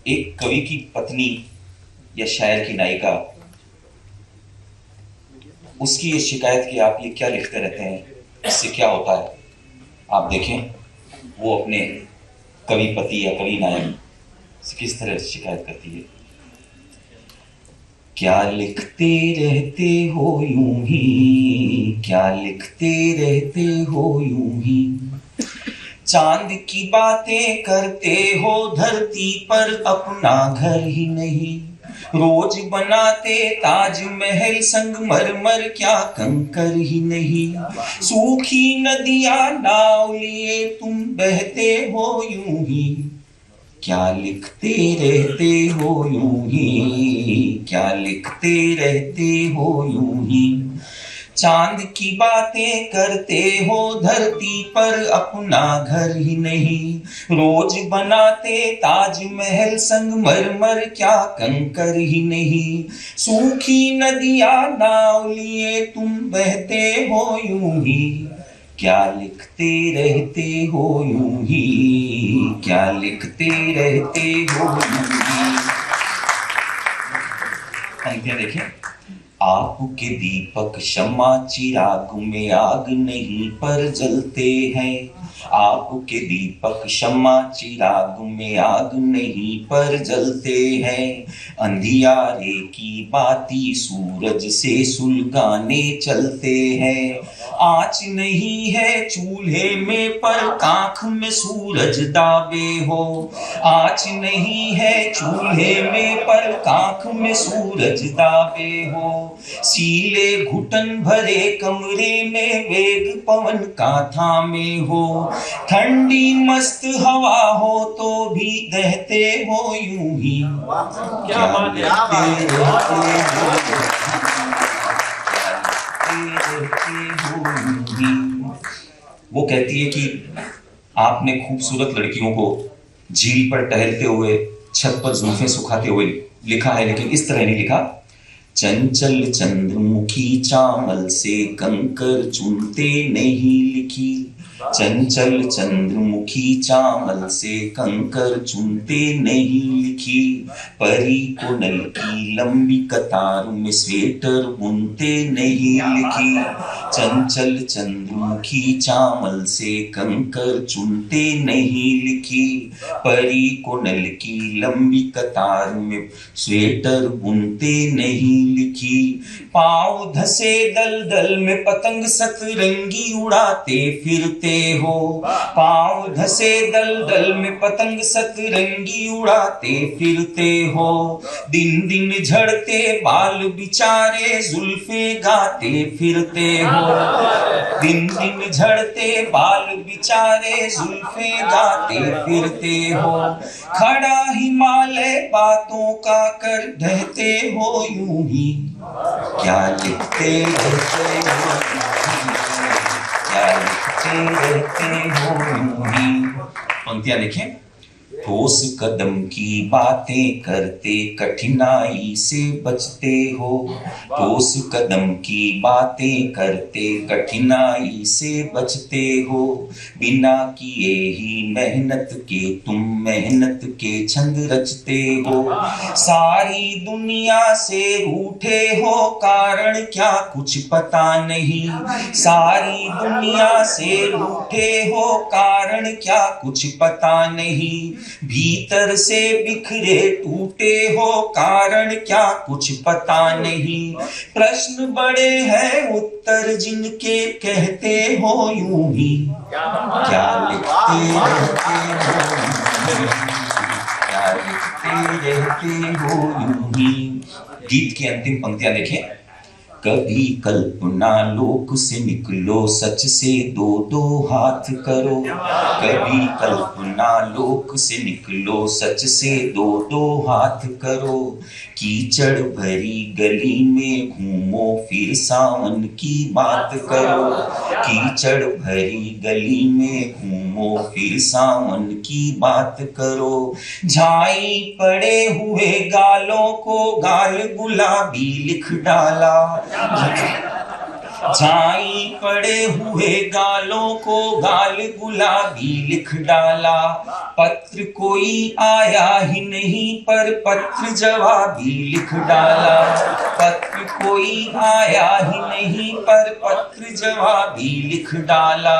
एक कवि की पत्नी या शायर की नायिका, उसकी ये शिकायत कि आप ये क्या लिखते रहते हैं, इससे क्या होता है। आप देखें वो अपने कवि पति या कवि नायक से किस तरह से शिकायत करती है। क्या लिखते रहते हो यूं ही, क्या लिखते रहते हो यूं ही, चांद की बातें करते हो धरती पर अपना घर ही नहीं, रोज बनाते ताजमहल संगमरमर क्या कंकर ही नहीं, सूखी नदियां नाव लिए तुम बहते हो यूं ही, क्या लिखते रहते हो यूं ही, क्या लिखते रहते हो यूं ही, चांद की बातें करते हो धरती पर अपना घर ही नहीं, रोज बनाते ताजमहल संगमरमर क्या कंकर ही नहीं, सूखी नदियां नाव लिए तुम बहते हो यूं ही, क्या लिखते रहते हो यूं ही, क्या लिखते रहते हो यूं ही। पंक्तियां देखें। आपके दीपक शम्मा चिराग में आग नहीं पर जलते हैं, आपके दीपक शम्मा चिराग में आग नहीं पर जलते हैं, अंधियारे की बाती सूरज से सुलगाने चलते हैं, आँच नहीं है चूल्हे में पर काख में सूरज दाबे हो, आँच नहीं है चूल्हे में पर काख में सूरज दाबे हो, सीले घुटन भरे कमरे में वेग पवन का थामे हो, ठंडी मस्त हवा हो तो भी दहते हो यूं ही, क्या लिखते रहते हो यूं ही। वो कहती है कि आपने खूबसूरत लड़कियों को झील पर टहलते हुए छत पर जुल्फें सुखाते हुए लिखा है, लेकिन इस तरह नहीं लिखा। चंचल चंद्रमुखी चावल से कंकर चुनते नहीं लिखी, चंचल चंद्रमुखी चावल से कंकर चुनते नहीं लिखी, परी को नल की लंबी कतार में स्वेटर बुनते नहीं लिखी, चंचल चंद्रमुखी चावल से कंकर चुनते नहीं लिखी, परी को नल की लंबी कतार में स्वेटर बुनते नहीं लिखी, पाँव धसे दलदल में पतंग सतरंगी उड़ाते फिरते हो, पाँव धसे दलदल में पतंग सतरंगी उड़ाते फिरते हो, दिन दिन झड़ते बाल बिचारे जुल्फे गाते फिरते हो, दिन दिन झड़ते बाल बिचारे जुल्फे गाते फिरते हो, खड़ा हिमालय बातों का कर ढहते हो यूं ही, क्या लिखते रहते हो, क्या लिखते रहते हो यूं ही। पंक्तियां देखें। ठोस कदम की बातें करते कठिनाई से बचते हो, ठोस कदम की बातें करते कठिनाई से बचते हो, बिना किए ही मेहनत के तुम मेहनत के छंद रचते हो, सारी दुनिया से रूठे हो कारण क्या कुछ पता नहीं, सारी दुनिया से रूठे हो कारण क्या कुछ पता नहीं, भीतर से बिखरे टूटे हो कारण क्या कुछ पता नहीं, प्रश्न बड़े हैं उत्तर जिनके कहते हो यूं ही, क्या लिखते रहते हो, क्या लिखते रहते हो यूं ही। गीत की अंतिम पंक्तियां देखें। कभी कल्पना लोक से निकलो सच से दो दो हाथ करो, कभी कल्पना लोक से निकलो सच से दो दो हाथ करो, कीचड़ भरी गली में घूमो फिर सावन की बात करो, कीचड़ भरी गली में घूमो फिर सावन की बात करो, झाई पड़े हुए गालों को गाल गुलाबी लिख डाला, जाई पड़े हुए गालों को गाल गुलाबी लिख डाला। पत्र कोई आया ही नहीं पर पत्र जवाबी लिख डाला। पत्र कोई आया ही नहीं पर पत्र जवाबी लिख डाला।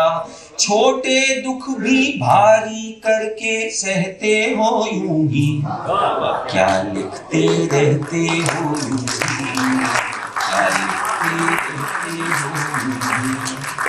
छोटे दुख भी भारी करके सहते हो यूं ही, क्या लिखते रहते हो यूं ही, क्या लिखते रहते हो यूं ही।